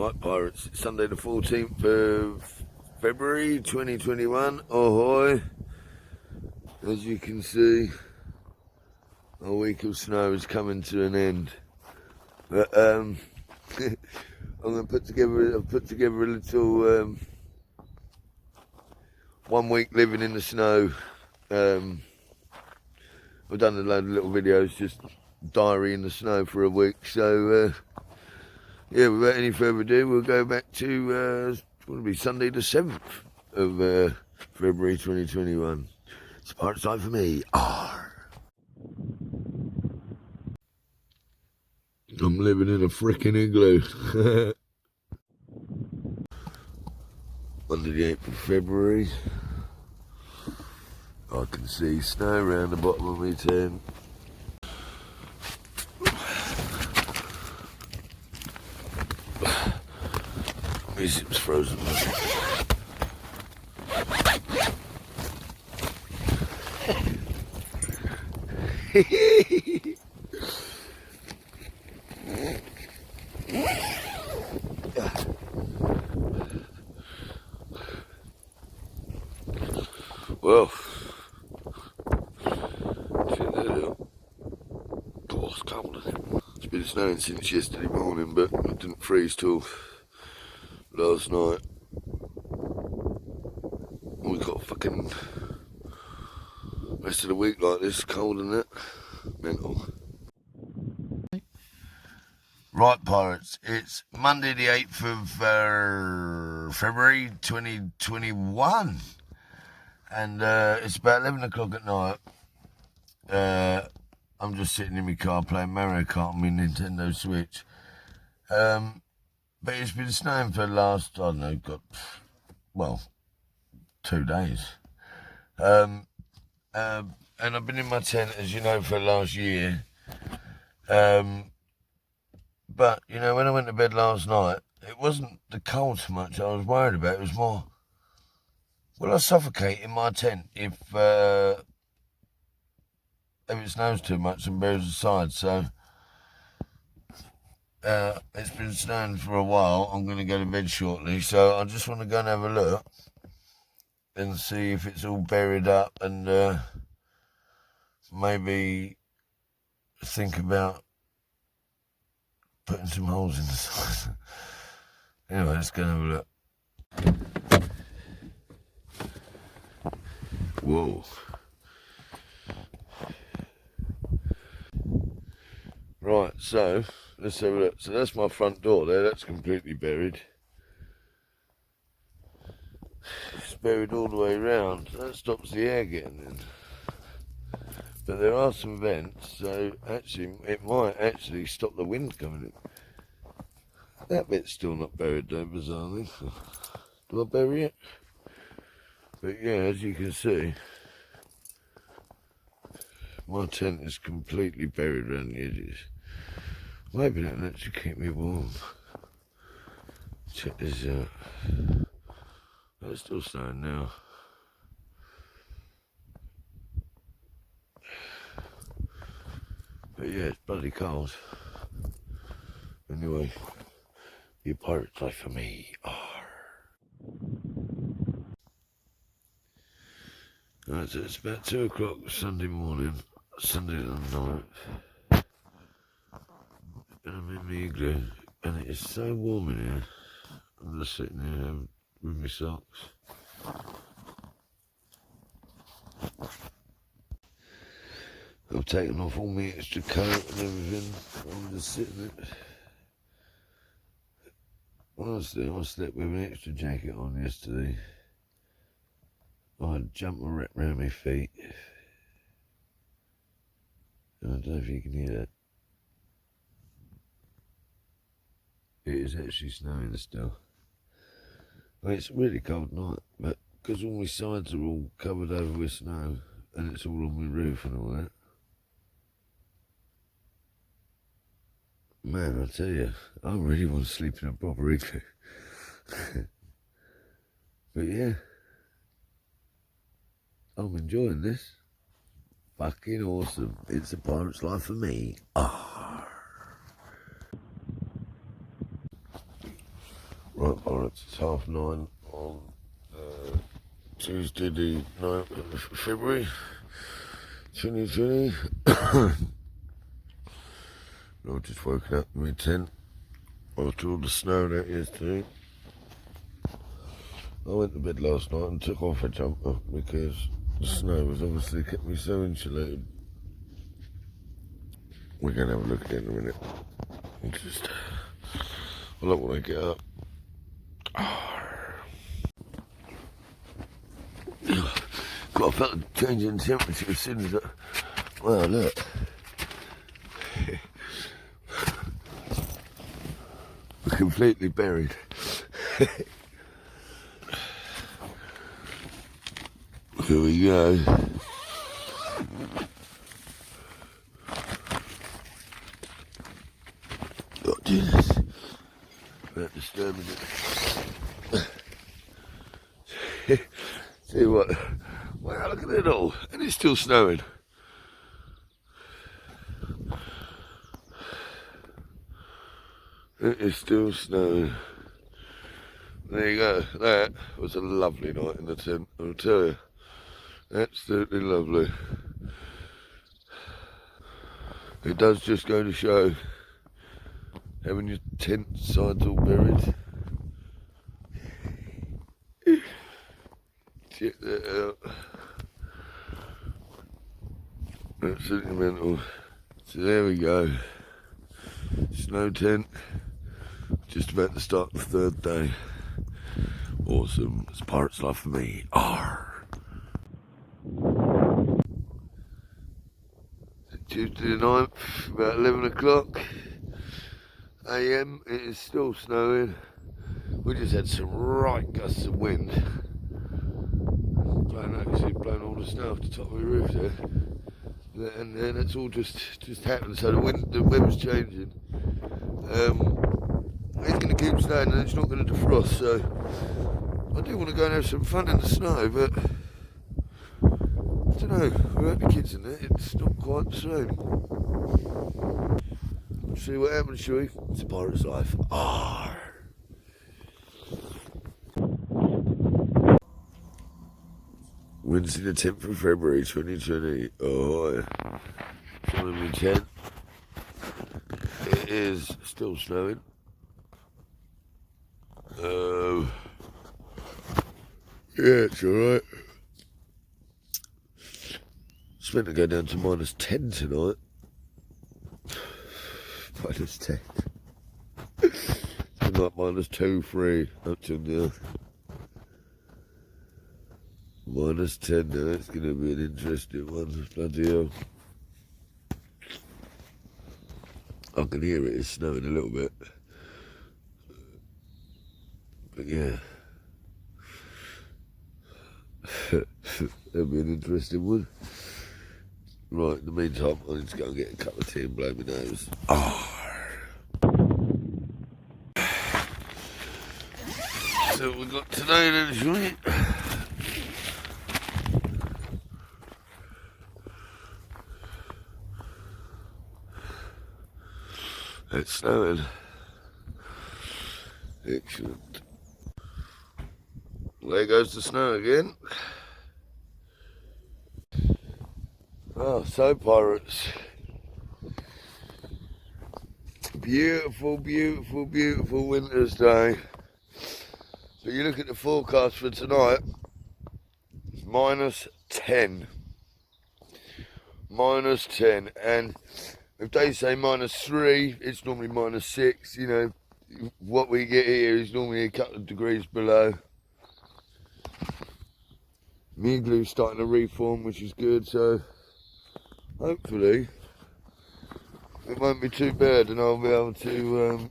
Right, pirates, it's Sunday the 14th of February 2021. Ahoy! As you can see, a week of snow is coming to an end. But I'm going to put together a little 1 week living in the snow. I've done a load of little videos, just diary in the snow for a week. So yeah, without any further ado, we'll go back to it's going to be Sunday the 7th of February 2021. It's a pirate time for me. Arr. I'm living in a frickin' igloo. Monday the 8th of February. I can see snow around the bottom of my tent. My zip's frozen. Well, check that out. Oh, it's cold, isn't it? It's been snowing since yesterday morning, but it didn't freeze till last night. We got fucking rest of the week like this, cold and that. Mental. Right, pirates, it's Monday the 8th of February 2021. And it's about 11 o'clock at night. I'm just sitting in my car playing Mario Kart on my Nintendo Switch. But it's been snowing for the last, I don't know, 2 days. And I've been in my tent, as you know, for the last year. But, you know, when I went to bed last night, it wasn't the cold so much I was worried about. It was more, will I suffocate in my tent if it snows too much and bears aside? So it's been snowing for a while. I'm going to go to bed shortly, so I just want to go and have a look and see if it's all buried up, and maybe think about putting some holes in the side. Anyway, let's go and have a look. Whoa. Right, so let's have a look. So that's my front door there, that's completely buried. It's buried all the way around. That stops the air getting in. But there are some vents, so actually it might actually stop the wind coming in. That bit's still not buried though, bizarrely. Do I bury it? But yeah, as you can see, my tent is completely buried around the edges. Maybe that will actually keep me warm. Check this out. Oh, it's still snowing now. But yeah, it's bloody cold. Anyway, your pirate's life for me. Right, so it's about 2 o'clock Sunday morning, Sunday night, and I'm in the igloo, and it is so warm in here. I'm just sitting here with my socks. I've taken off all my extra coat and everything. I'm just sitting there. Honestly, I slept with an extra jacket on yesterday. I had a jumper wrapped around my feet. And I don't know if you can hear that. It is actually snowing still. Well, it's a really cold night, but because all my sides are all covered over with snow, and it's all on my roof and all that, man, I tell you, I really want to sleep in a proper igloo. But yeah, I'm enjoying this. Fucking awesome. It's a pirate's life for me. Arr. Right, it's 9:30 on Tuesday the 9th of February 2020. I've just woken up in my tent after all the snow that yesterday. I went to bed last night and took off a jumper because the snow was obviously kept me so insulated. We're going to have a look at it in a minute. I don't want to get up. God, I felt a change in temperature as soon as I... Wow, look. We're completely buried. Here we go. Oh, Jesus. About disturbing it. See what? Wow, look at it all. And it's still snowing. It is still snowing. There you go. That was a lovely night in the tent, I'll tell you. Absolutely lovely. It does just go to show having your tent sides all buried. Check that out. Absolutely mental. So there we go. Snow tent. Just about to start the third day. Awesome. It's pirate's life for me. Arr. Tuesday the 9th, about 11 o'clock AM. It is still snowing. We just had some right gusts of wind. Blowing all the snow off the top of the roof there. And then it's all just happened. So the weather's changing. It's going to keep snowing and it's not going to defrost. So I do want to go and have some fun in the snow, but I don't know. Without the kids in it, it's not quite the same. We'll see what happens, shall we? It's a pirate's life. Arr. Wednesday the 10th of February 2020. Oh, I'm in my tent. It is still snowing. Yeah, it's alright. It's meant to go down to -10 tonight. -10. It's been like -2, 3 up till now. -10 now, it's going to be an interesting one. Bloody hell. I can hear it is snowing a little bit. But yeah. That'll be an interesting one. Right, in the meantime, I need to go and get a cup of tea and blow my nose. So what we got today then, shall we? It's snowing. Excellent. There goes the snow again. Oh, so pirates. Beautiful, beautiful, beautiful winter's day. But you look at the forecast for tonight, it's -10. -10. And if they say -3, it's normally -6. You know, what we get here is normally a couple of degrees below. The igloo's starting to reform, which is good, so hopefully it won't be too bad and I'll be able to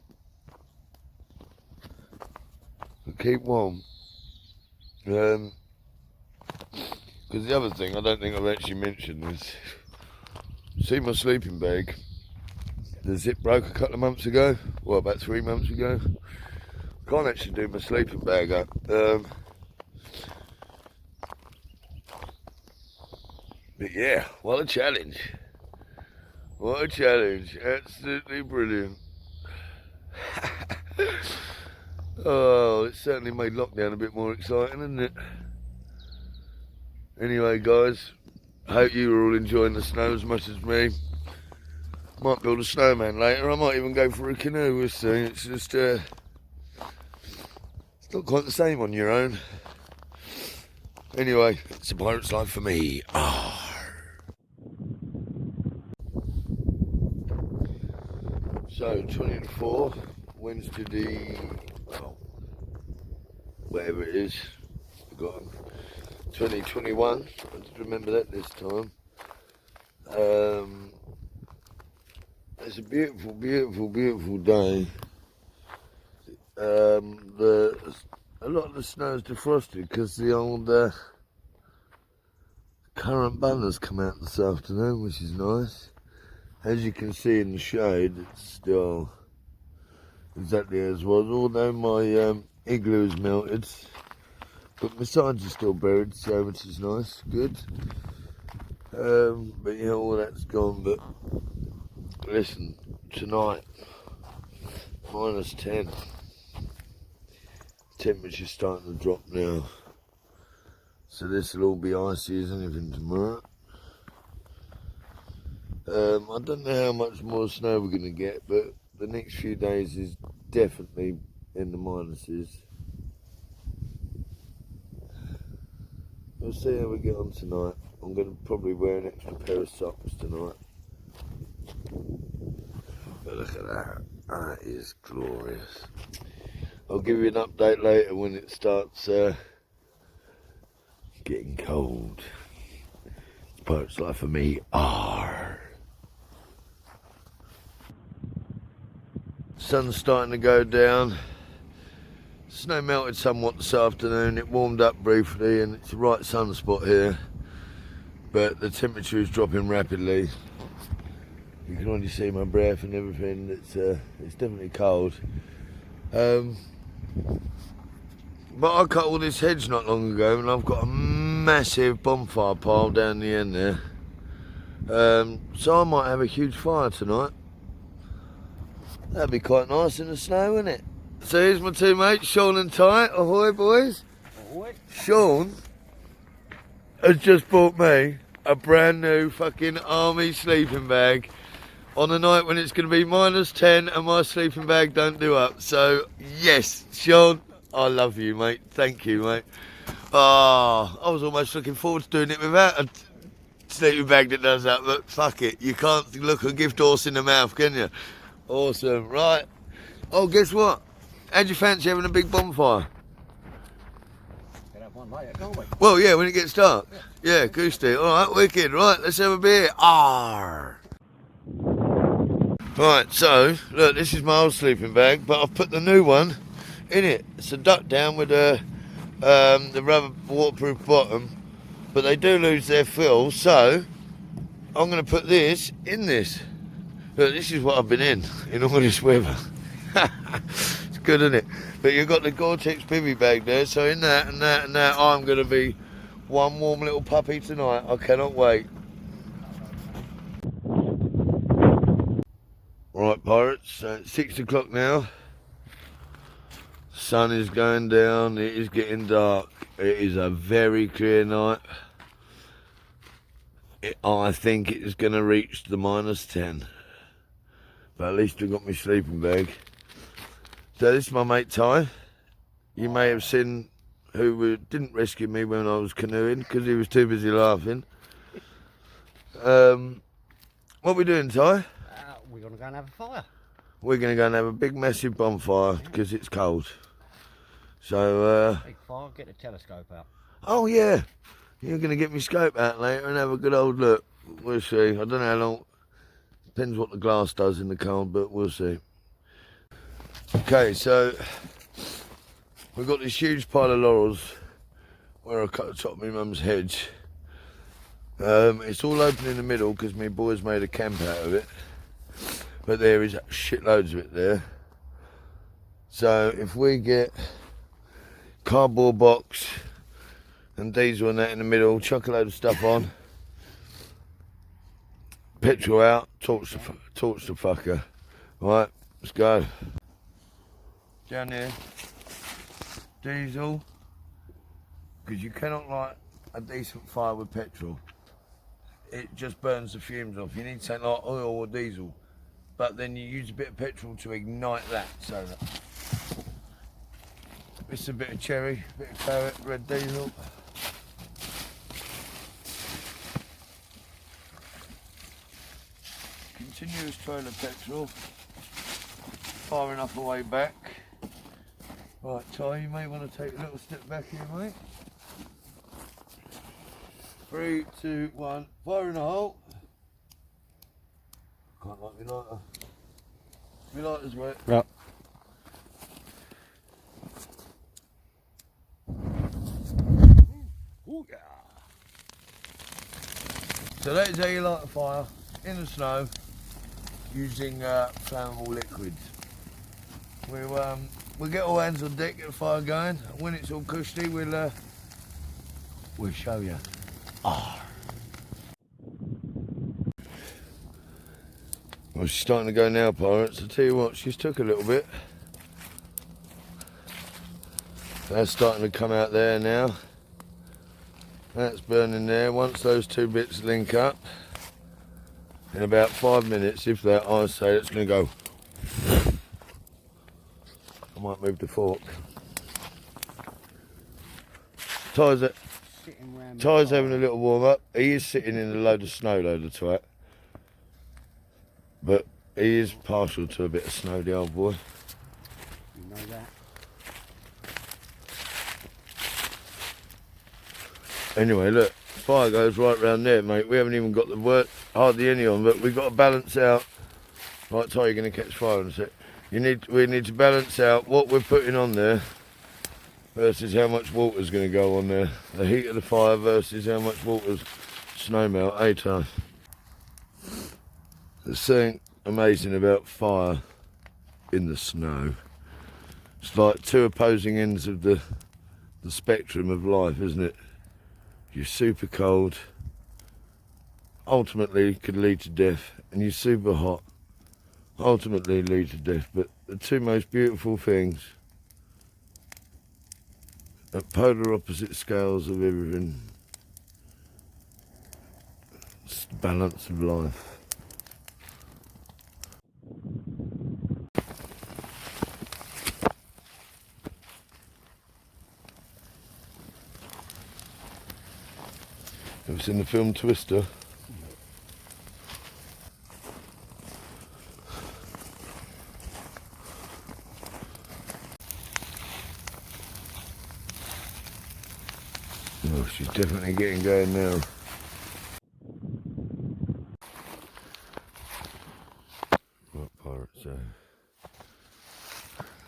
keep warm. Because the other thing I don't think I've actually mentioned is, see my sleeping bag, the zip broke a couple of months ago, well about 3 months ago. Can't actually do my sleeping bag up. But yeah, what a challenge. What a challenge. Absolutely brilliant. Oh, it certainly made lockdown a bit more exciting, hasn't it? Anyway, guys, I hope you are all enjoying the snow as much as me. Might build a snowman later. I might even go for a canoe. We'll see. It's just, it's not quite the same on your own. Anyway, it's a pirate's life for me. So, 24, Wednesday the, whatever it is, forgotten. 2021, I just remember that this time. It's a beautiful, beautiful, beautiful day. A lot of the snow's defrosted because the old current bunner's come out this afternoon, which is nice. As you can see in the shade, it's still exactly as was, although my igloo is melted. But my sides are still buried, so which is nice, good. But yeah, all that's gone. But listen, tonight, -10. Temperature's starting to drop now. So this will all be icy as anything tomorrow. I don't know how much more snow we're going to get, but the next few days is definitely in the minuses. We'll see how we get on tonight. I'm going to probably wear an extra pair of socks tonight. But look at that. That is glorious. I'll give you an update later when it starts getting cold. It's pirate's life for me. Sun's starting to go down. Snow melted somewhat this afternoon. It warmed up briefly and it's the right sunspot here. But the temperature is dropping rapidly. You can already see my breath and everything. It's definitely cold. But I cut all this hedge not long ago and I've got a massive bonfire pile down the end there. So I might have a huge fire tonight. That'd be quite nice in the snow, wouldn't it? So here's my two mates, Sean and Ty. Ahoy, boys. Ahoy. Sean has just bought me a brand new fucking army sleeping bag on a night when it's going to be -10 and my sleeping bag don't do up. So, yes, Sean, I love you, mate. Thank you, mate. I was almost looking forward to doing it without a sleeping bag that does that, but fuck it. You can't look a gift horse in the mouth, can you? Awesome, right. Oh, guess what? How'd you fancy having a big bonfire? Can have one later, can't we? Well, yeah, when it gets dark. Yeah, goose deal. All right, wicked. Right, let's have a beer. Right, so, look, this is my old sleeping bag, but I've put the new one in it. It's a duck down with the rubber waterproof bottom, but they do lose their fill, so I'm going to put this in this. Look, this is what I've been in all this weather. It's good, isn't it? But you've got the Gore-Tex bivvy bag there, so in that and that and that, I'm going to be one warm little puppy tonight. I cannot wait. Right, pirates, so it's 6 o'clock now. Sun is going down, it is getting dark. It is a very clear night. I think it is going to reach the -10. But at least I've got my sleeping bag. So this is my mate Ty. You may have seen who didn't rescue me when I was canoeing because he was too busy laughing. What are we doing, Ty? We're going to go and have a fire. We're going to go and have a big massive bonfire because it's cold. So, big fire, get the telescope out. Oh yeah, you're going to get me scope out later and have a good old look. We'll see. I don't know how long. Depends what the glass does in the cold, but we'll see. Okay, so we've got this huge pile of laurels where I cut the top of my mum's hedge. It's all open in the middle because my boys made a camp out of it. But there is shitloads of it there. So if we get cardboard box and diesel and that in the middle, chuck a load of stuff on, petrol out, torch the fucker. Right, let's go. Down here, diesel, because you cannot light a decent fire with petrol. It just burns the fumes off. You need something like oil or diesel, but then you use a bit of petrol to ignite that. So it's a bit of cherry, a bit of carrot, red diesel. Continuous trail of petrol, far enough away back. Right, Ty, you may want to take a little step back here, mate. 3, 2, 1, fire in the hole. Can't light me lighter. My lighter's wet. Right. Ooh, yeah. So that is how you light a fire in the snow using flammable liquids. We'll get all hands on deck, get the fire going. When it's all cushy, we'll show you. Oh. Well, she's starting to go now, pirates. I'll tell you what, she's took a little bit. That's starting to come out there now. That's burning there. Once those two bits link up, in about 5 minutes, if that, I say it's going to go. I might move the fork. Ty's having a little warm up. He is sitting in a load of snow, load of twat. But he is partial to a bit of snow, the old boy. You know that. Anyway, look, fire goes right round there, mate. We haven't even got the work, hardly any on, but we've got to balance out. Right, Ty, you're going to catch fire in a sec. We need to balance out what we're putting on there versus how much water's going to go on there. The heat of the fire versus how much water's snow melt, eh, Ty? There's something amazing about fire in the snow. It's like two opposing ends of the spectrum of life, isn't it? You're super cold, ultimately could lead to death, and you're super hot, ultimately lead to death. But the two most beautiful things at polar opposite scales of everything. It's the balance of life. Ever seen the film Twister? Oh, she's definitely getting going now. Right, pirates,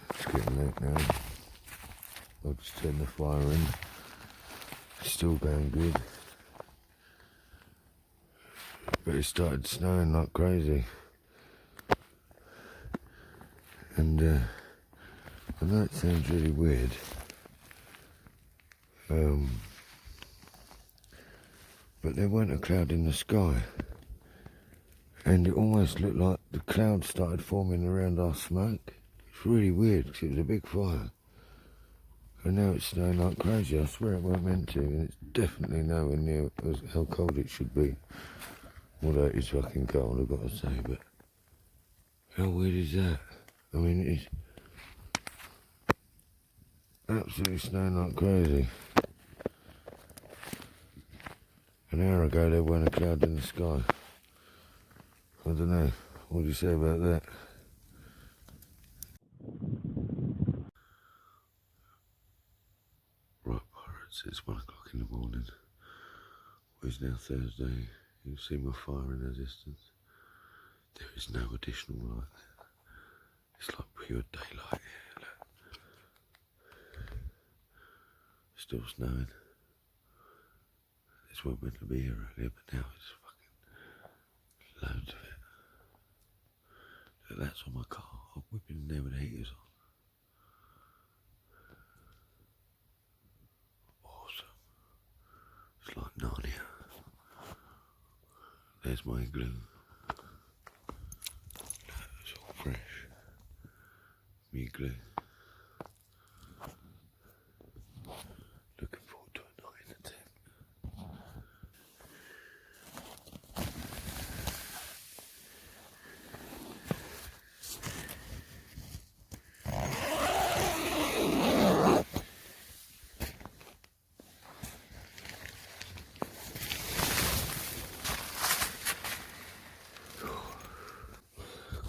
it's getting late now. I'll just turn the fire in. It's still going good. But it started snowing like crazy. And I know it sounds really weird. But there weren't a cloud in the sky. And it almost looked like the clouds started forming around our smoke. It's really weird because it was a big fire. And now it's snowing like crazy. I swear it weren't meant to, and it's definitely nowhere near how cold it should be. Although it is fucking cold, I've got to say, but how weird is that? I mean, it's absolutely snowing like crazy. An hour ago there weren't a cloud in the sky. I don't know, what do you say about that? Right, pirates, it's 1 o'clock in the morning. It's now Thursday. You'll see my fire in the distance. There is no additional light. It's like pure daylight here. Look. Still snowing. This wasn't meant to be here earlier, but now it's fucking loads of it. Look, that's on my car. I'm whipping in there with the heaters on. Awesome. It's like Narnia. There's my glue. It's all fresh. Me glue.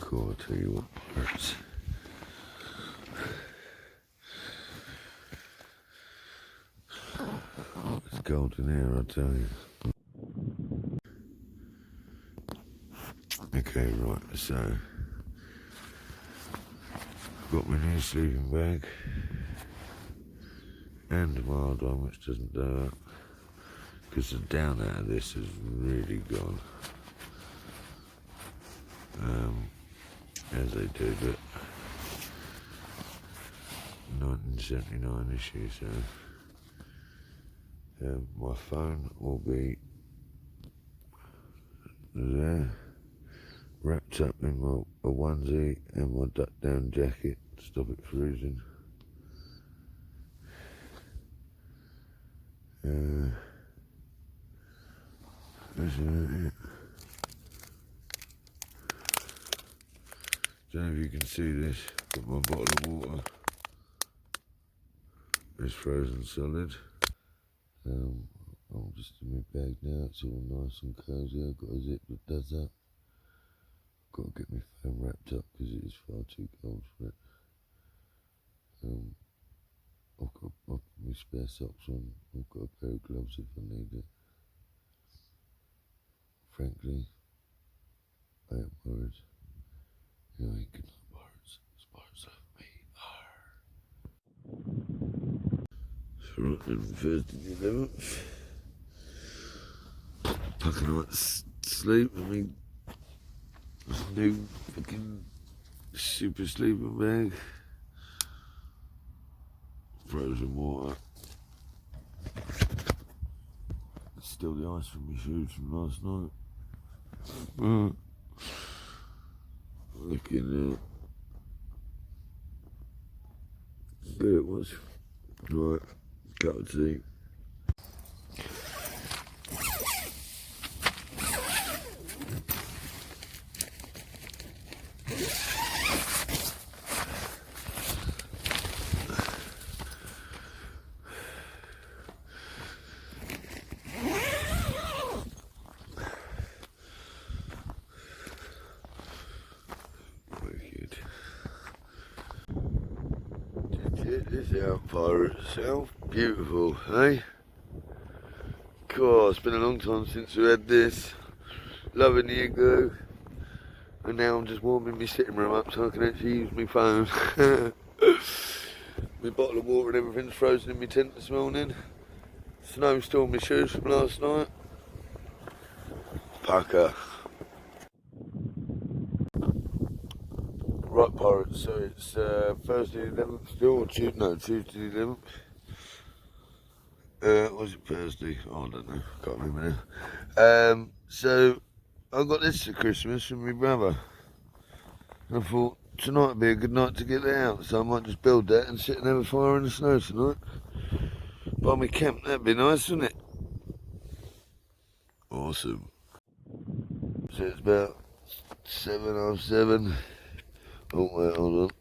Cool, I'll tell you what hurts. It's golden here, I'll tell you. Okay, right, so I've got my new sleeping bag and a mild one which doesn't do it because the down out of this has really gone. As they do, but 1979 issue, so my phone will be there, wrapped up in a onesie and my duck down jacket to stop it freezing. That's it. Don't know if you can see this, but my bottle of water is frozen solid. I'm just in my bag now, it's all nice and cosy. I've got a zip that does that. Got to get my phone wrapped up because it is far too cold for it. I've got my spare socks on. I've got a pair of gloves if I need it. Frankly, I am worried. You ain't good night, pirates. Spirits love me. So right then, Thursday the 11th. Fucking night's sleep. I mean, new fucking super sleeping bag. Frozen water. Still the ice from my shoes from last night. Looking good it was. Right, cup of tea. Check this out, pirate itself. Beautiful, eh? God, it's been a long time since we had this. Loving the igloo. And now I'm just warming my sitting room up so I can actually use my phone. My bottle of water and everything's frozen in my tent this morning. Snow still on my shoes from last night. Pucker. Right, pirates, so it's Thursday the 11th still, or Tuesday the 11th. Was it Thursday? Oh, I don't know, can't remember now. So, I got this for Christmas from my brother. And I thought tonight would be a good night to get it out, so I might just build that and sit and have a fire in the snow tonight. By my camp, that'd be nice, wouldn't it? Awesome. So it's about 7:30. Oh wait, hold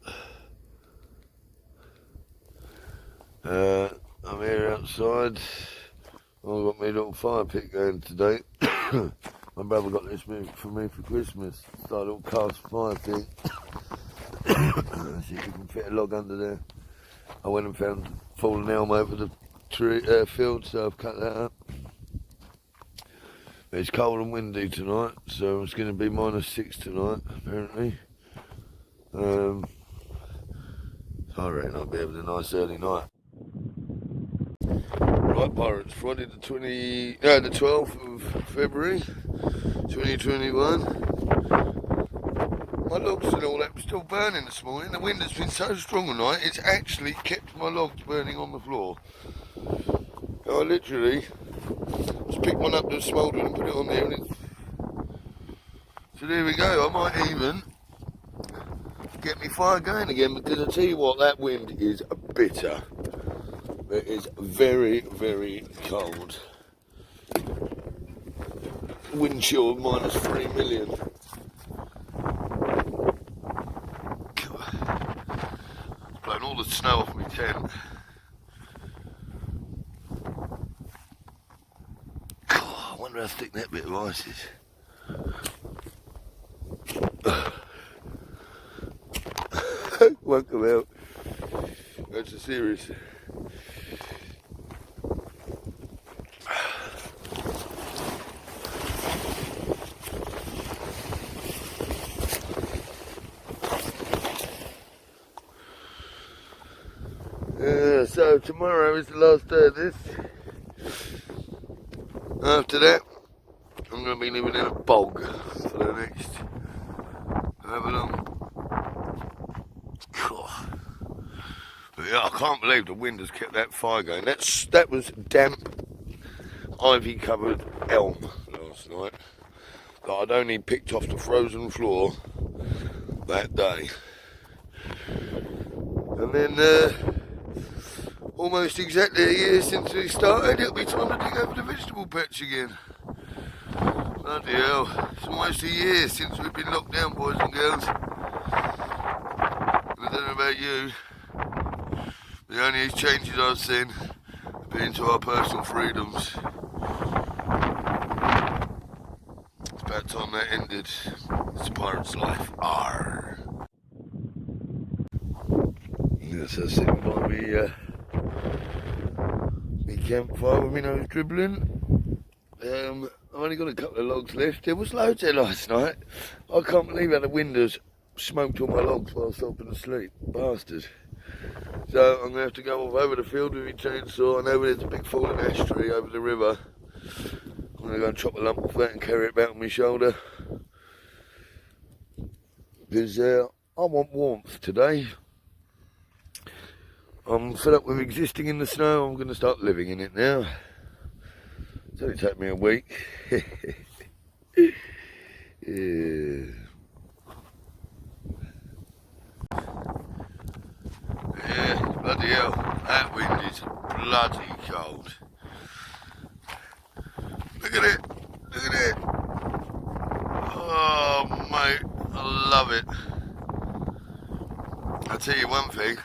on. I'm here outside. I've got my little fire pit going today. My brother got this for me for Christmas. It's like a little cast fire pit. So you can fit a log under there. I went and found fallen elm over the tree field, so I've cut that up. But it's cold and windy tonight, so it's going to be -6 tonight, apparently. I reckon I'll be having a nice early night. Right, pirates, Friday the 12th of February, 2021. My logs and all that were still burning this morning. The wind has been so strong all night, it's actually kept my logs burning on the floor. I literally just picked one up that was smouldering and put it on there. So there we go, I might even get me fire going again, because I tell you what, that wind is bitter. It is very, very cold. Wind chill of -3 million. It's blown all the snow off my tent. God, I wonder how thick that bit of ice is. Won't come out. That's a serious. So tomorrow is the last day of this. After that, I'm going to be living in a bog for the next however long. But yeah, I can't believe the wind has kept that fire going. That was damp, ivy-covered elm last night that I'd only picked off the frozen floor that day. And then, almost exactly a year since we started, it'll be time to dig over the vegetable patch again. Bloody hell, it's almost a year since we've been locked down, boys and girls. I don't know about you, the only changes I've seen have been to our personal freedoms. It's about time that ended. It's a pirate's life. Arr. Yes, I'm sitting by me campfire with my nose dribbling. I've only got a couple of logs left. There was loads there last night. I can't believe how the wind has smoked all my logs whilst I've been asleep. Bastard. So I'm going to have to go off over the field with my chainsaw. I know there's a big fallen ash tree over the river. I'm going to go and chop a lump off that and carry it back on my shoulder. Because I want warmth today. I'm fed up with existing in the snow. I'm going to start living in it now. It's only taken me a week. Yeah. Yeah, bloody hell. That wind is bloody cold. Look at it. Look at it. Oh, mate. I love it. I'll tell you one thing.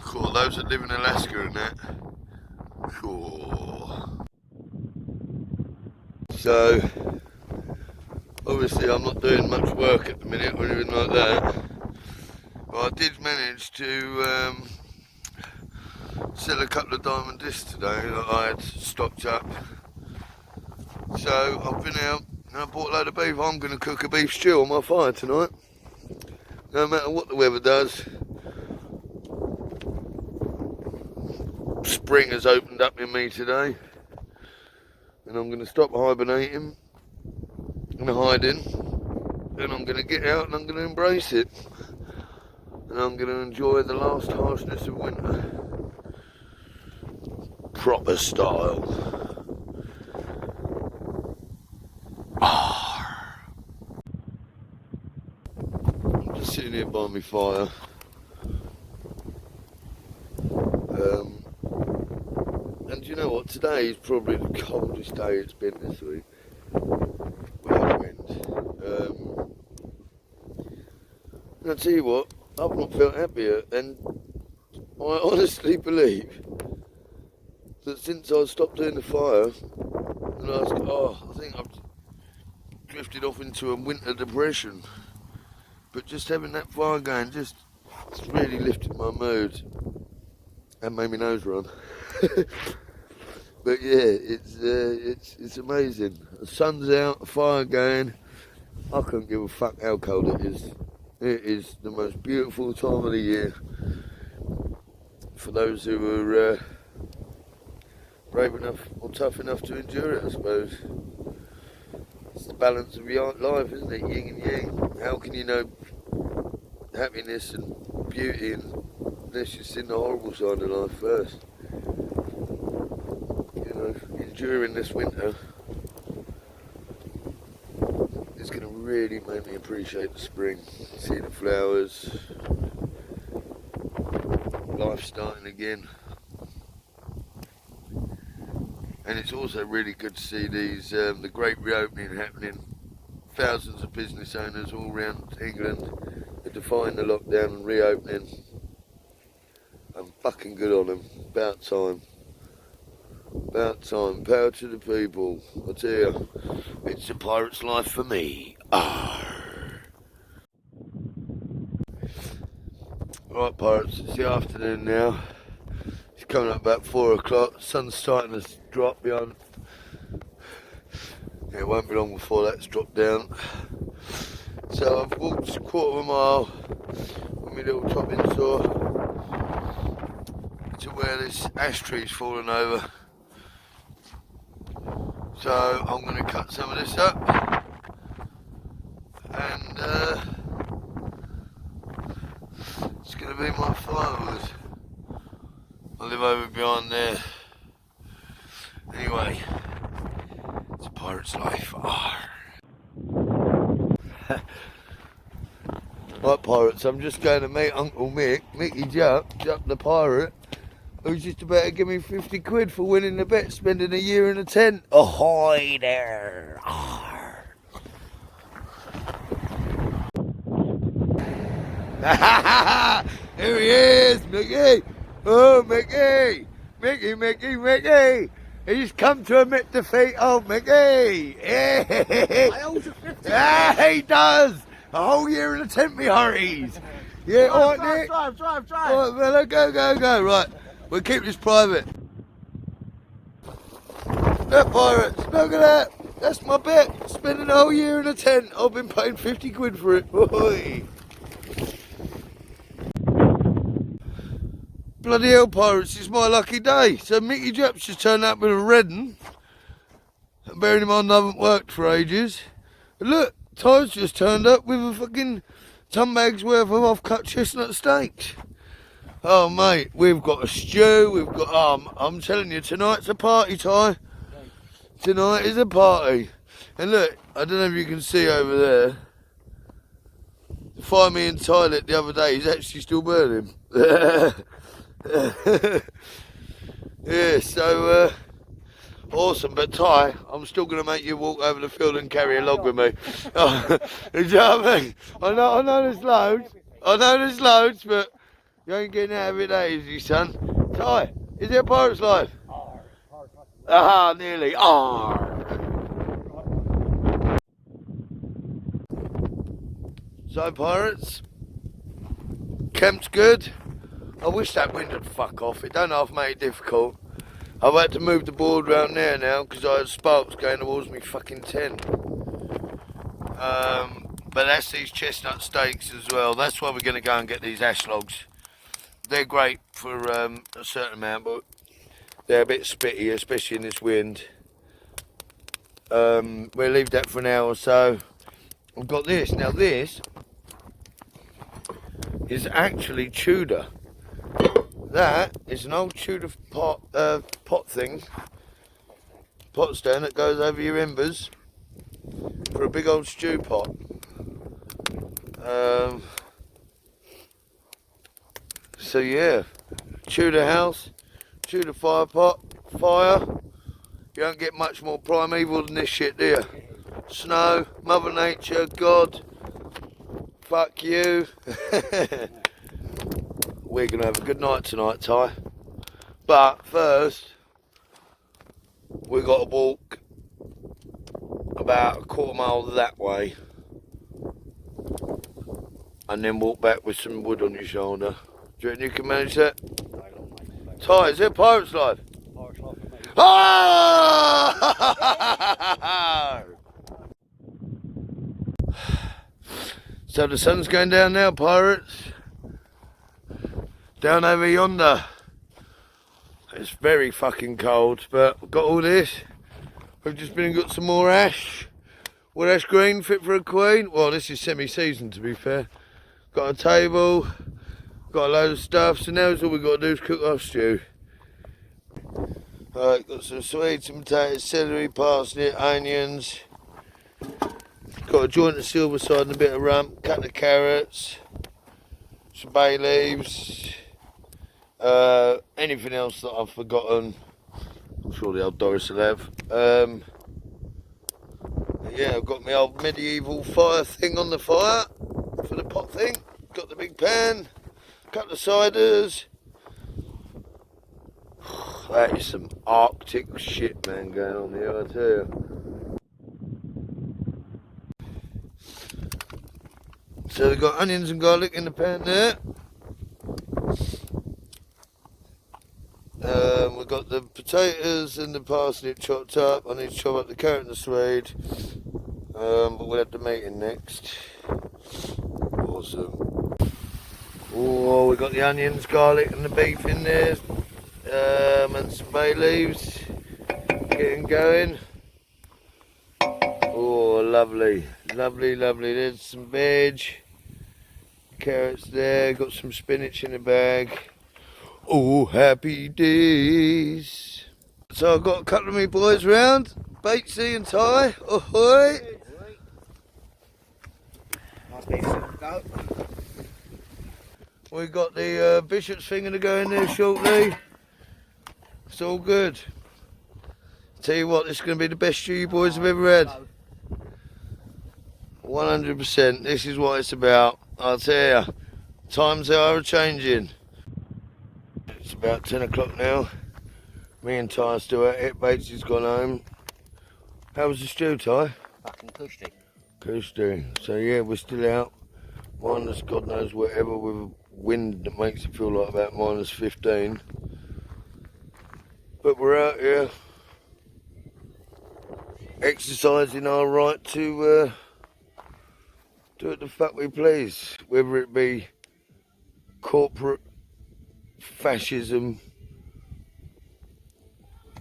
Cool, those that live in Alaska and that. Cool. So, obviously I'm not doing much work at the minute or anything like that. But I did manage to sell a couple of diamond discs today that I had stocked up. So I've been out and I bought a load of beef. I'm going to cook a beef stew on my fire tonight. No matter what the weather does. Spring has opened up in me today. And I'm going to stop hibernating and hiding. And I'm going to get out and I'm going to embrace it. And I'm going to enjoy the last harshness of winter. Proper style. I'm just sitting here by my fire. And you know what? Today is probably the coldest day it's been this week. Without wind. And I'll tell you what, I've not felt happier. And I honestly believe that since I stopped doing the fire, and I think I've drifted off into a winter depression. But just having that fire going it's really lifted my mood and made my nose run. But yeah, it's amazing. The sun's out, the fire going. I couldn't give a fuck how cold it is. It is the most beautiful time of the year for those who are brave enough or tough enough to endure it, I suppose. It's the balance of your life, isn't it? Yin and yang. How can you know happiness and beauty unless you've seen the horrible side of life first? You know, enduring this winter is going to really make me appreciate the spring. See the flowers, life starting again. And it's also really good to see these the great reopening happening. Thousands of business owners all around England are defying the lockdown and reopening. I'm fucking good on them. About time. About time. Power to the people. I tell you, it's a pirate's life for me. Arr. Right, pirates, it's the afternoon now. It's coming up about 4 o'clock. Sun's starting to drop behind. It won't be long before that's dropped down. So I've walked a quarter of a mile with my little chopping saw to where this ash tree's fallen over. So I'm going to cut some of this up and it's going to be my firewood. I live over behind there. Anyway, it's a pirate's life. Right, pirates, I'm just going to meet Uncle Mick, Mickey Jupp the pirate, who's just about to give me 50 quid for winning the bet, spending a year in a tent. Ahoy there! Arr. Here he is, Mickey! Oh, Mickey! Mickey! He's come to admit defeat, oh, Mickey! I owe you 50. Yeah, he does! A whole year in a tent, me hearties! Yeah, alright, Nick? Drive. Alright, fella, go. Right, we'll keep this private. That pirates, look at that! That's my bet! Spending a whole year in a tent. I've been paying 50 quid for it. Oi. Bloody hell, pirates, it's my lucky day. So Mickey Jupp's just turned up with a red un. Bearing in mind I haven't worked for ages. And look, Ty's just turned up with a fucking ton bag's worth of off-cut chestnut steaks. Oh mate, we've got a stew, we've got, I'm telling you, tonight's a party, Ty. Tonight is a party. And look, I don't know if you can see over there, the fire me in Ty lit the other day, he's actually still burning. Yeah, so awesome, but Ty, I'm still going to make you walk over the field and carry a log with me. You know what I mean? I know there's loads, but you ain't getting out of it that easy, son. Ty, is it a pirate's life? Aha, nearly. So pirates, camp's good. I wish that wind would fuck off. It don't half make it difficult. I've had to move the board around there now because I had sparks going towards me fucking tent. But that's these chestnut steaks as well. That's why we're going to go and get these ash logs. They're great for a certain amount, but they're a bit spitty, especially in this wind. We'll leave that for an hour or so. I've got this. Now this is actually Tudor. That is an old Tudor pot stand that goes over your embers for a big old stew pot. So yeah, Tudor house, Tudor fire. You don't get much more primeval than this shit, do you? Snow, Mother Nature, God, fuck you. We're going to have a good night tonight, Ty. But first, we've got to walk about a quarter mile that way. And then walk back with some wood on your shoulder. Do you reckon you can manage that? Ty, is it a pirate's life? Ah! So the sun's going down now, pirates. Down over yonder. It's very fucking cold, but we've got all this. We've just been and got some more ash. Wood ash green, fit for a queen. Well, this is semi-season to be fair. Got a table, got a load of stuff, so now all we've got to do is cook our stew. Alright, got some sweets and potatoes, celery, parsnip, onions. Got a joint of silver side and a bit of rump, couple of carrots, some bay leaves, anything else that I've forgotten. I'm sure the old Doris will have. Yeah, I've got my old medieval fire thing on the fire for the pot thing. Got the big pan, couple of ciders. That is some Arctic shit, man, going on here, I tell you. So we've got onions and garlic in the pan there. got the potatoes and the parsnip chopped up. I need to chop up the carrot and the swede. But we'll have the meat in next. Awesome. Oh, we got the onions, garlic and the beef in there. And some bay leaves. Getting going. Oh, lovely. Lovely, lovely. There's some veg. Carrots there. Got some spinach in the bag. Oh, happy days. So I've got a couple of me boys round. Batesy and Ty. Ahoy. Nice piece of go. We got the bishop's finger to go in there shortly. It's all good. Tell you what, this is going to be the best stew you boys have ever had. 100%. This is what it's about. I'll tell you. Times are changing. It's about 10 o'clock now. Me and Ty are still at it. Batesy's gone home. How was the stew, Ty? Fucking cushy. Cushy. So yeah, we're still out. Minus God knows whatever with a wind that makes it feel like about minus 15. But we're out here exercising our right to do what the fuck we please. Whether it be corporate fascism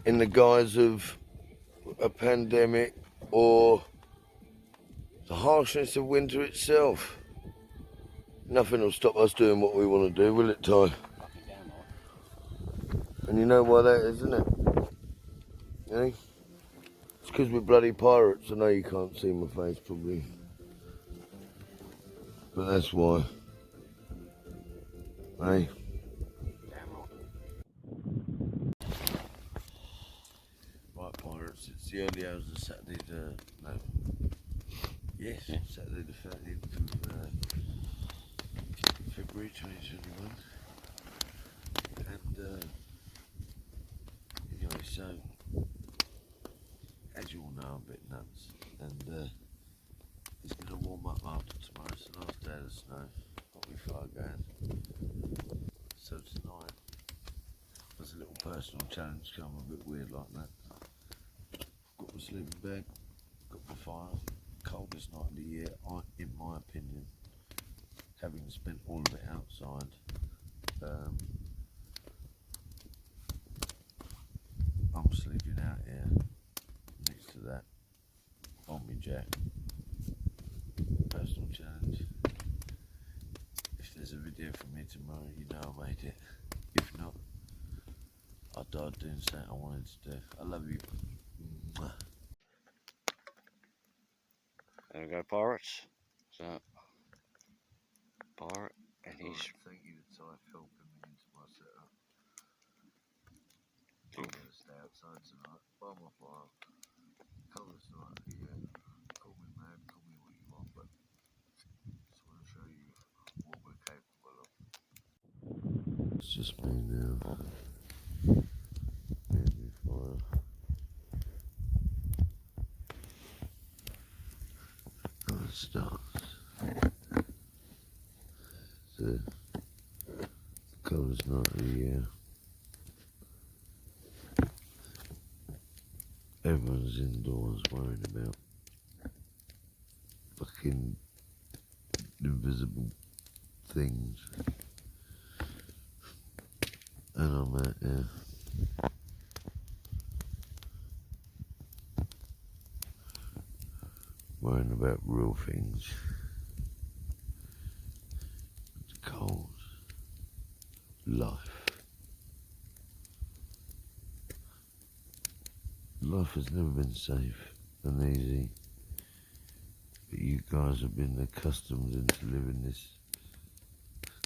in the guise of a pandemic or the harshness of winter itself. Nothing will stop us doing what we want to do, will it, Ty? And you know why that is, isn't it? Eh? It's because we're bloody pirates. I know you can't see my face, probably. But that's why. Eh? Right, pirates, it's the early hours of Saturday Saturday the 30th of February 2021. And anyway, so as you all know, I'm a bit nuts, and it's going to warm up after tomorrow. It's the last day of the snow. Not be far going. So tonight, there's a little personal challenge. I'm a bit weird like that. Got my sleeping bag, got my fire. Coldest night of the year, in my opinion. Having spent all of it outside. I'm sleeping out here next to that on my jack. Personal challenge. If there's a video from me tomorrow, you know I made it. If not, I died doing something I wanted to do. I love you. Mwah. There we go, pirates. So, pirate, and he's Thank you to Ty for helping me into my setup. I'm going to stay outside tonight, by my fire. Coldest night of the year. Call me mad, call me what you want, but just want to show you what we're capable of. It's just me now. Maybe fire. And it starts. The coldest night of the year. Everyone's indoors worrying about fucking invisible things. And I'm out there. Worrying about real things. It's cold. Life. Life has never been safe and easy. But you guys have been accustomed into living this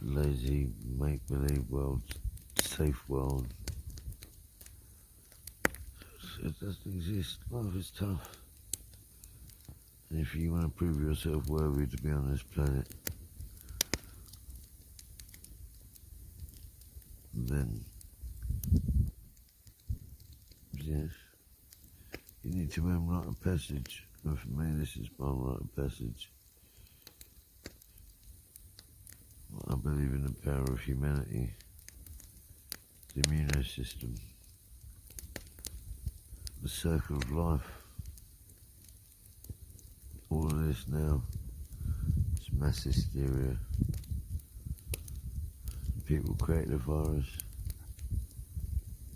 lazy, make-believe world, safe world. It doesn't exist. Life is tough. And if you want to prove yourself worthy to be on this planet, then yes, you need to earn rite of passage. And for me, this is my rite of passage. I believe in the power of humanity, the immune system, the circle of life. All of this now, it's mass hysteria. People created a virus,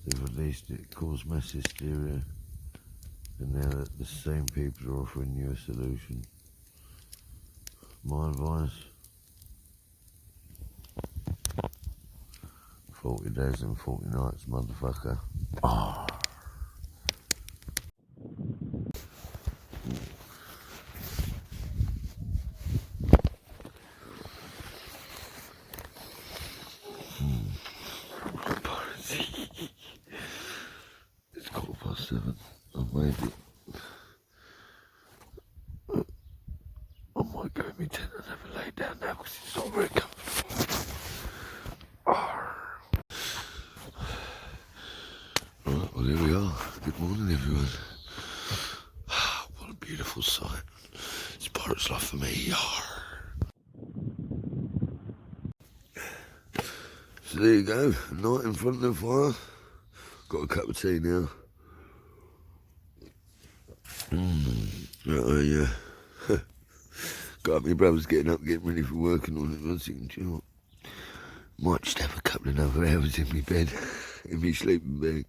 they've released it, caused mass hysteria, and now the same people are offering you a solution. My advice, 40 days and 40 nights, motherfucker. Ah. It's 7:15. I've made it. I might go in my tent and have a lay down now because it's not very comfortable. Right, well here we are. Good morning everyone. What a beautiful sight. It's pirate's life for me. Yar. So there you go, night in front of the fire. Got a cup of tea now. Yeah. Got up, my brother's getting up, getting ready for work and all that. I was thinking, do you know what? Might just have a couple of other hours in my bed, in my sleeping bag.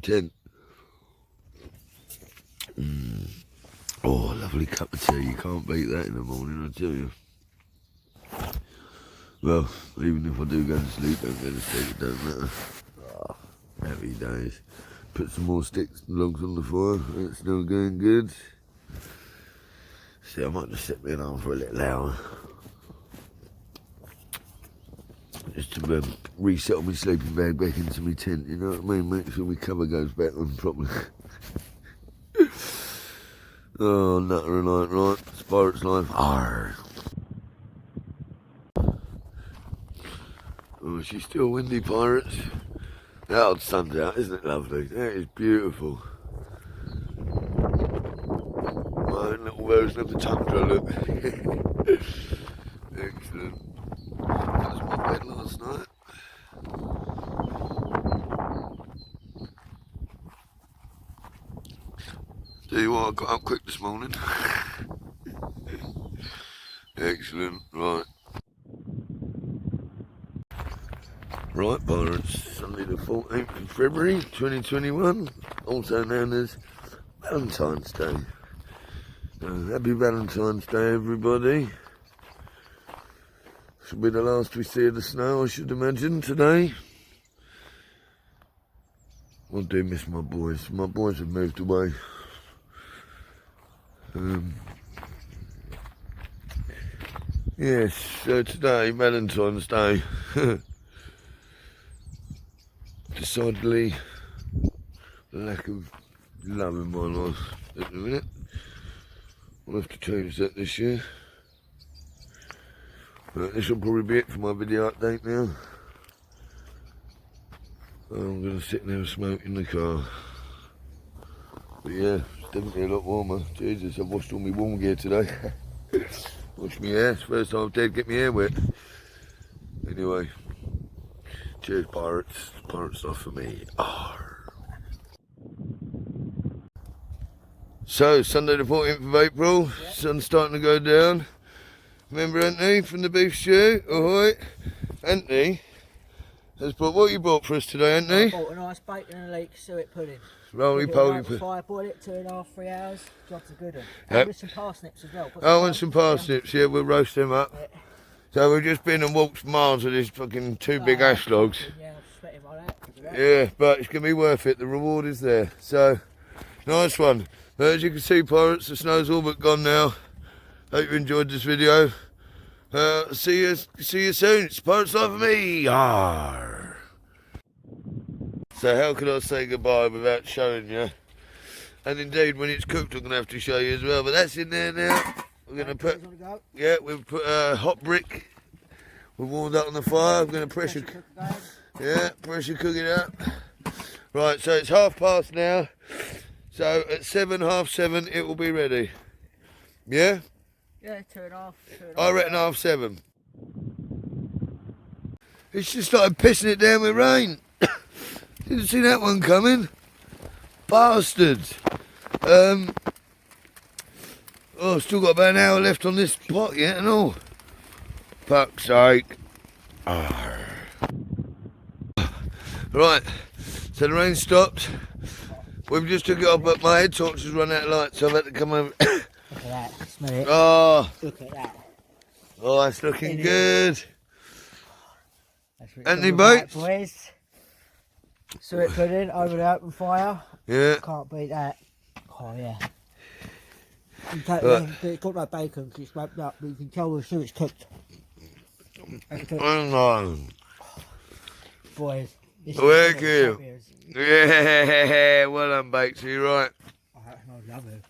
Tent. Oh, lovely cup of tea. You can't beat that in the morning, I tell you. Well, even if I do go to sleep, don't go to sleep, it don't matter. Happy days. Put some more sticks and logs on the fire. It's still going good. See, I might just sit me on for a little hour. Just to resettle my sleeping bag back into my tent, you know what I mean? Make sure my cover goes back on properly. Oh, nutter and night, right? It's pirate's life. Arr. Oh, she's still windy, pirates. The old sun's out, isn't it lovely? That is beautiful. My own little version of the tundra, look. Excellent. That was my bed last night. Tell you what, I got up quick this morning. Excellent, right. Right, pirates, Sunday the 14th of February 2021, also known as Valentine's Day. Happy Valentine's Day, everybody. This will be the last we see of the snow, I should imagine, today. I do miss my boys. My boys have moved away. Yes, so today, Valentine's Day. Decidedly, the lack of love in my life at the minute. I'll have to change that this year. But this will probably be it for my video update now. I'm going to sit there and smoke in the car. But yeah, it's definitely a lot warmer. Jesus, I've washed all my warm gear today. Washed my hair. It's the first time I've dared get my hair wet. Anyway, cheers pirates. Pirate stuff for me. Arr. So, Sunday the 14th of April. Yep. Sun's starting to go down. Remember Anthony from the beef stew? Ahoy. Anthony has brought, what you bought for us today, Anthony? I bought a nice bacon and leek suet pudding. Roly-poly. Fire, boil it 2.5, 3 hours. Job's a good one. Yep. And with some parsnips as well. Oh, and some parsnips, yeah, we'll roast them up. Yeah. So we've just been and walked miles of these fucking two big ash logs. Yeah, I'm sweating like that. Yeah, but it's going to be worth it. The reward is there. So, nice one. But as you can see, pirates, the snow's all but gone now. Hope you enjoyed this video. See you soon. It's Pirates Life for me. Arr. So how can I say goodbye without showing you? And indeed, when it's cooked, I'm going to have to show you as well. But that's in there now. We're going to put, yeah, we've put a hot brick. We've warmed up on the fire. I'm going to pressure cook it up. Right, so it's 7:30 now. So at 7:30, it will be ready. Yeah? Yeah, 2.5. I reckon 7:30. It's just started pissing it down with rain. Didn't see that one coming. bastards. Oh, still got about an hour left on this pot yet and all. Fuck's sake. Arr. Right, so the rain stopped. We've just took it off, but my head torch has run out of light, so I've had to come over. Look at that, smell it. Oh, Look at that. oh, that's looking good. That's what Anthony it's all about, Bates. boys. Suet pudding over the open fire. Yeah. Can't beat that. Oh yeah. Right. It's got no bacon because it's wrapped up, but you can tell the suet's cooked. Hang on. Boys. This is Thank one of you. the champions. Yeah, well done, Bakes, you're right. Oh, that smells lovely.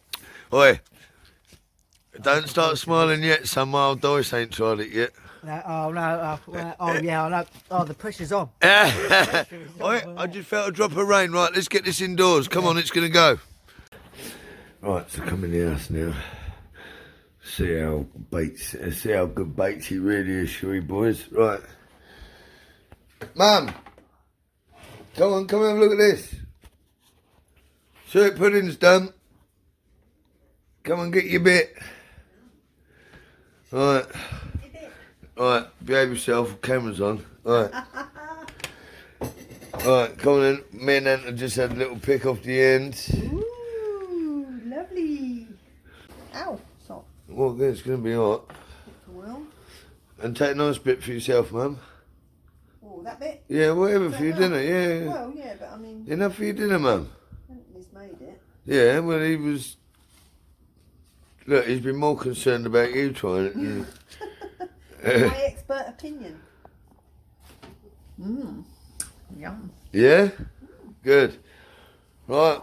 Oi, don't start smiling yet, some mild dice ain't tried it yet. No, oh no, oh yeah, I know. Oh, the pressure's on. Oi, I just felt a drop of rain. Right, let's get this indoors. Come on, it's going to go. Right, so come in the house now. See how good Bates he really is, shall we, boys? Right. Mum, come on, come and have a look at this. Suet pudding's done. Come and get your bit. Right. Right, behave yourself, camera's on. Right. Right, come on then. Me and Ant just had a little pick off the end. Ooh, lovely. Ow, stop. Well, it's going to be hot. Well, And take a nice bit for yourself, Mum. oh, that bit? Yeah, whatever for your Enough? dinner, yeah. Well, yeah, but I mean, Enough for your dinner, Mum. Anthony's made it. Yeah, well, he was... Look, he's been more concerned about you trying it. than- My expert opinion. Mmm, yum. Yeah? Good. Right.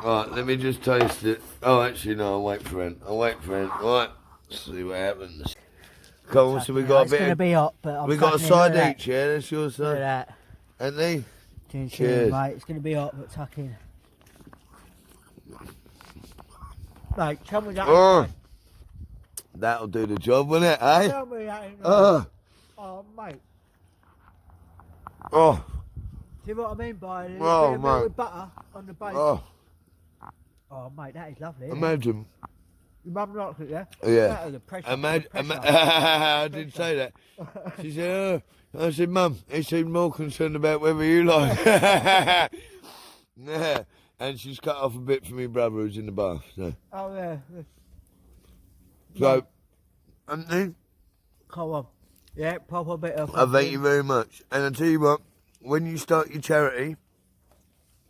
Right, let me just taste it. Oh, actually, no, I'll wait for Ant. Right, see what happens. Come on, so we got a It's bit going to of... be hot, but I'm We got a tucking in. Look side at that. each, yeah? That's your Look at side. that. Anthony? Chin, Cheers. mate. It's going to be hot, but tuck in. Mate, tell me that. Oh, that'll do the job, won't it, eh? Tell me that. Ain't right. Oh, Mate. oh, See what I mean by it? Oh, A bit mate. with butter on the base. oh, Oh, mate, that is lovely. Isn't it? imagine. Your mum likes it, yeah? Yeah. That is the pressure. Imagine. the pressure. I didn't say that. She said, oh. I said, Mum, he seemed more concerned about whether you like. Yeah. And she's cut off a bit for me brother who's in the bath. So, Oh, yeah. so Anthony, Come on. Yeah, pop a bit of. I thank you very much. And I tell you what, when you start your charity,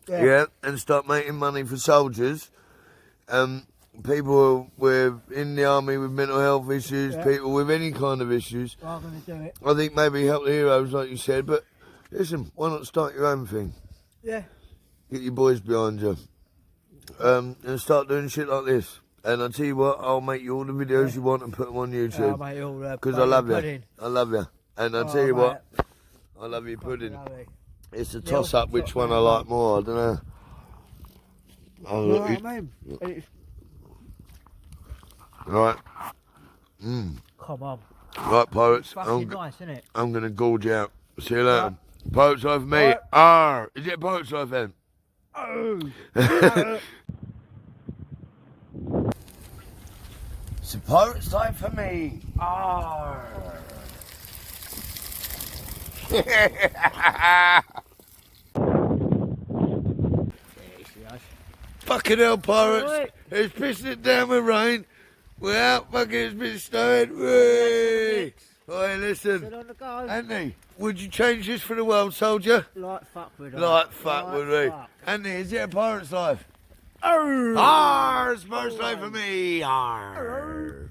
yeah, and start making money for soldiers, people with in the army with mental health issues, Yeah. people with any kind of issues, I'm going to do it. I think maybe help the heroes like you said, but listen, why not start your own thing? Yeah. Get your boys behind you. And start doing shit like this. And I tell you what, I'll make you all the videos you want and put them on YouTube. Mate, all Because I love you. I love you. And I tell you mate. what, I love your pudding. Lovely. It's a Yeah, toss up which one I like more, I don't know. Oh, You know look, what I mean? It's, right. come on. Right, pirates. Fucking nice, isn't it? I'm going to gorge you out. See you later. Right. Pirates life for me. Right. Arr. Is it a pirates life then? Oh. It's a pirate's life for me. Arr. Fucking hell, pirates. Right. It's pissing it down with rain. We're out, fucking it's been snowing. Whee! Oi, listen. Still on the go. Anthony, would you change this for the world, soldier? Like fuck with us. Like fuck, would we? fuck. Anthony, is it a pirate's life? Oh. Arr, it's pirate's life for me. Arr.